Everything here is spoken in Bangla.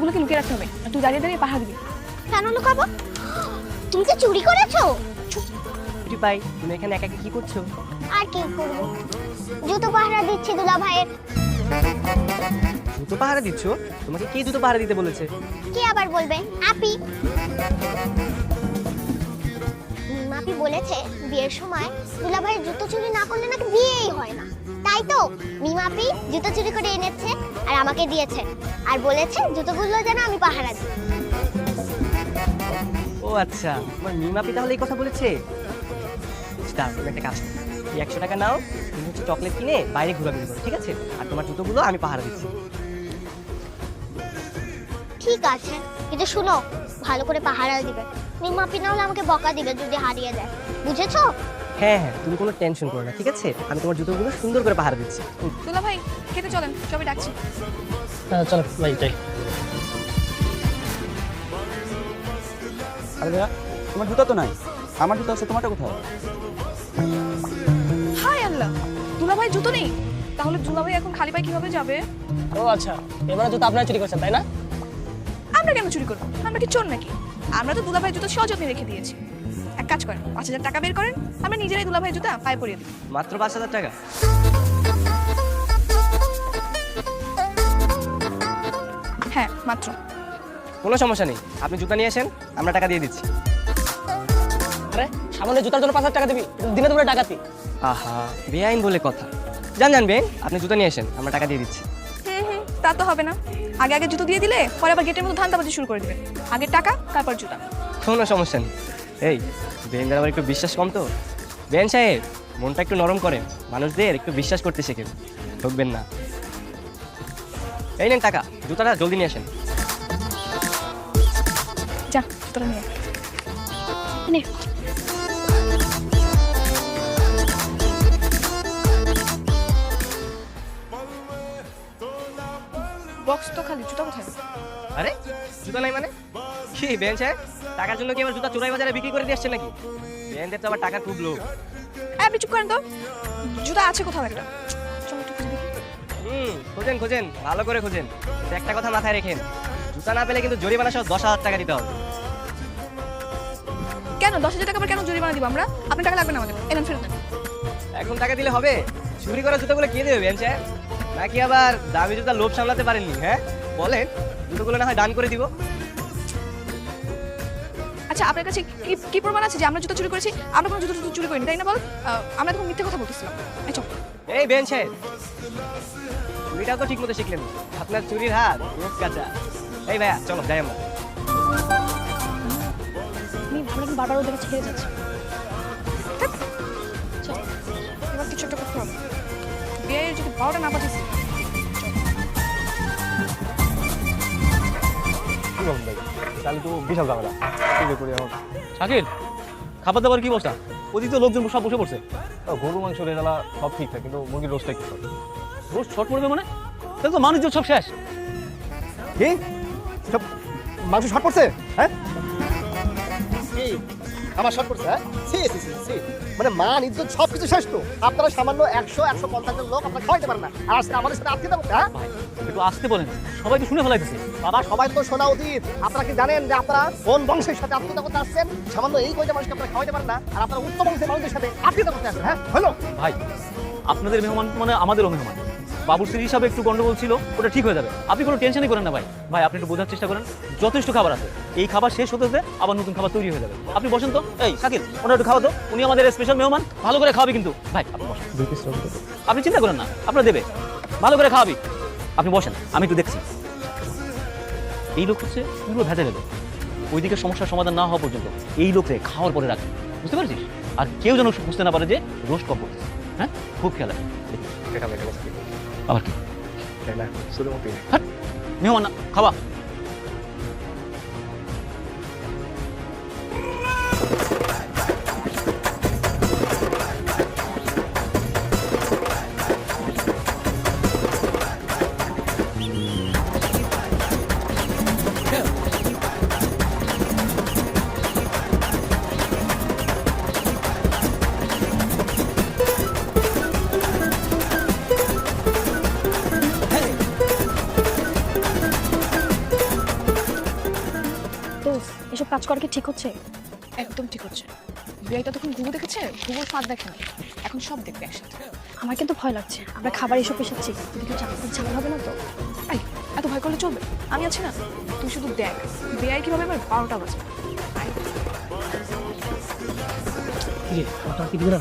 জুতোগুলোকে লুকিয়ে রাখতে হবে আর তুই দাঁড়িয়ে দাঁড়িয়ে পাহারা দিবি। কেন লুকাবো? তুমি কি চুরি করেছো? ছুটি পাই, তুমি এখানে একা একা কি করছো? আর কি করব, জুতো পাহারা দিচ্ছি দুলা ভাইয়ের। জুতো পাহারা দিচ্ছ? তোমাকে কে জুতো পাহারা দিতে বলেছে? কে আবার বলবে? আপি। আপি বলেছে বিয়ের সময় দুলা ভাইয়ের জুতো চুরি না করলে নাকি বিয়েই হয় না। তাই তো মিমাপি জুতো চুরি করে এনেছে আর আমাকে দিয়েছে, আর বলেছে জুতোগুলো যেন আমি পাহারা দিই। ও আচ্ছা, তোমার মিমাপি তাহলে এই কথা বলেছে। তুমি একটা কাজ করো, এই 100 টাকা নাও, তুমি হচ্ছে চকলেট কিনে বাইরে ঘোরাঘুরি করো, ঠিক আছে? আর তোমার জুতোগুলো আমি পাহারা দিচ্ছি। ঠিক আছে, কিন্তু শুনো, ভালো করে পাহারা দিবে। মিমাপি না হলে আমাকে বকা দিবে যদি হারিয়ে যায়, বুঝেছো? হ্যাঁ হ্যাঁ, তুমি কোনো টেনশন করো না, ঠিক আছে? আমি তোমার জুতোগুলো সুন্দর করে পাহারা দিচ্ছি। দুলা ভাই খেতে চলেন, সবাই ডাকছি। চলো ভাই যাই। আরে ভাইয়া, তোমার জুতা তো নাই, আমার জুতা আছে, তোমারটা কোথায়? হাই আল্লাহ, দুলা ভাই জুতো নেই, তাহলে দুলা ভাই এখন খালি পায়ে কিভাবে যাবে? ও আচ্ছা, এবারে জুতো আপনারা চুরি করছেন তাই না? আমরা কেন চুরি করবো? আমরা কি চোর নাকি? আমরা তো দুলা ভাই জুতো সযত্নে রেখে দিয়েছি। এক কাজ করেন, 5,000 টাকা বের করেন, আমরা নিজেরাই দুলা ভাই জুতা পায়ে পরিয়ে দিই। মাত্র 5,000 টাকা? হ্যাঁ মাত্র। কোনো সমস্যা নেই, আপনি জুতা নিয়ে আসেন, আমরা টাকা দিয়ে দিচ্ছি। আরে সামান্য জুতার জন্য 5,000 টাকা দিবি? দিনে তোমরা ডাকাতি। আহা, বেআইন বলে কথা। জান বেন, আপনি জুতা নিয়ে আসেন, আমরা টাকা দিয়ে দিচ্ছি। তা তো হবে না, আগে আগে জুতো দিয়ে দিলে পরে আবার গেটের মতো ধান্দাবাজি শুরু করে দিবে। আগে টাকা তারপর জুতা। কোনো সমস্যা নেই। এই বেনদের আবার একটু বিশ্বাস কম তো। বেন সাহেব, মনটা একটু নরম করেন, মানুষদের একটু বিশ্বাস করতে শেখেন, ঠকবেন না। এই নেন টাকা, জুতাটা জলদি নিয়ে আসেন। যা জুতোটা নিয়ে নে। বক্স তো খালি, জুতা কোথায়? আরে জুতা নাই মানে কি বেন সাহেব, টাকার জন্য কি আবার জুতা চোরাই বাজারে বিক্রি করে দিয়ে আসছেন নাকি? বেনদের তো আবার টাকা খুব লোভ। আপনি চুপ করেন তো, জুতা আছে কোথাও একটা, চলো একটু খুঁজে দেখি। খোঁজেন ভালো করে খোঁজেন, কিন্তু একটা কথা মাথায় রেখেন, জুতা না পেলে কিন্তু জরিমানা সহ 10,000 টাকা দিতে হবে। কেন 10,000 টাকা আবার কেন জরিমানা দিব আমরা? আপনার টাকা লাগবে না আমাদের, এলেন ফেরত দেন। এখন টাকা দিলে হবে? চুরি করা জুতোগুলো কে দেবে বেন সাহেব? নাকি আবার দামি জুতা লোভ সামলাতে পারেননি? হ্যাঁ বলেন, জুতোগুলো না হয় দান করে দিব। আচ্ছা আপনার কাছে কি প্রমাণ আছে যে আমরা জুতো চুরি করেছি? আমরা কোনো জুতো চুরি করিনি, তাই না? বল, আমরা তখন মিথ্যে কথা বলতেছিলাম। এই চল। এই বেন সাহেব, চুরিটাও তো ঠিক মতো শিখলেন, আপনার চুরির হাত রোজ কাঁচা। এই ভাইয়া চলো যাই আমরা। আমরা কিন্তু বারবার ওদের কাছে হেরে যাচ্ছি। চল, এবার কিছু একটা করতে হবে। বিয়ের যদি 12টা না পাঠিয়েছি। কি বলুন ভাই, তাহলে তো বিশাল ঝামেলা। কি যে করি এখন? শাকিল, খাবার দাবার কি বসা? ওদিকে তো লোকজন সব বসে পড়ছে। গরু মাংস রেজালা সব ঠিকঠাক, কিন্তু মুরগির রোজটা একটু শর্ট। রোজ শর্ট পড়বে মানে? তাহলে তো মানুষজন সব শেষ। কি সব মাংস শর্ট পড়ছে? হ্যাঁ কি আমার শর্ট পড়ছে? হ্যাঁ মানে মান ইজ্জত সব কিছু শেষ তো। আপনারা সামান্য 150 জন লোক আপনারা খাওয়াইতে পারেন না, আর আজকে আমাদের সাথে আত্মীয়তা করতে? হ্যাঁ একটু আসতে বলেন, সবাই তো শুনে ফেলাইতেছে। বাবা, সবাই তো শোনা উচিত। আপনারা কি জানেন যে আপনারা কোন বংশের সাথে আত্মীয়তা করতে আসছেন? সামান্য এই কয়টা মানুষকে আপনারা খাওয়াইতে পারেন না, আর আপনারা উচ্চ বংশের মানুষের সাথে আত্মীয়তা করতে আসছেন? হ্যাঁ হলো ভাই, আপনাদের মেহমান মানে আমাদেরও মেহমান। বাবুর্চির হিসাবে একটু গন্ডগোল ছিল, ওটা ঠিক হয়ে যাবে। আপনি কোনো টেনশনই করেন না ভাই। ভাই আপনি একটু বোঝার চেষ্টা করেন, যথেষ্ট খাবার আছে। এই খাবার শেষ হতে হতে আবার নতুন খাবার তৈরি হয়ে যাবে। আপনি বসেন তো। এই শাকিল, ওটা একটু খাওয়া তো, উনি আমাদের স্পেশাল মেহমান, ভালো করে খাওয়াবি কিন্তু। ভাই আপনি বসেন, আপনি চিন্তা করেন না, আপনার দেবে, ভালো করে খাওয়াবি। আপনি বসেন, আমি একটু দেখছি। এই লোক হচ্ছে পুরো ভেজে গেল, ওইদিকে সমস্যার সমাধান না হওয়া পর্যন্ত এই লোকরে খাওয়ার পরে রাখে, বুঝতে পারছিস? আর কেউ যেন বুঝতে না পারে যে রোস্ট কম করতেছে। হ্যাঁ, খুব খেয়াল রাখবে। আবার কি মেহমান না খাওয়া? দোস্ত এসব কাজ করা কি ঠিক হচ্ছে? একদম ঠিক হচ্ছে। বিয়াইটা তখন ঘুঘু দেখেছে, ঘুঘুর ফাঁদ দেখে না, এখন সব দেখবে একসাথে। আমার কিন্তু ভয় লাগছে, আমরা খাবার এসব পেশাচ্ছি, কিন্তু ঝামেলা হবে না তো? এই, এত ভয় করলে চলবে, আমি আছি না। তুই শুধু দেখ বিয়াই কিভাবে এবার 12টা বাজে। কি রে, আমার টাকা কি দিবে না?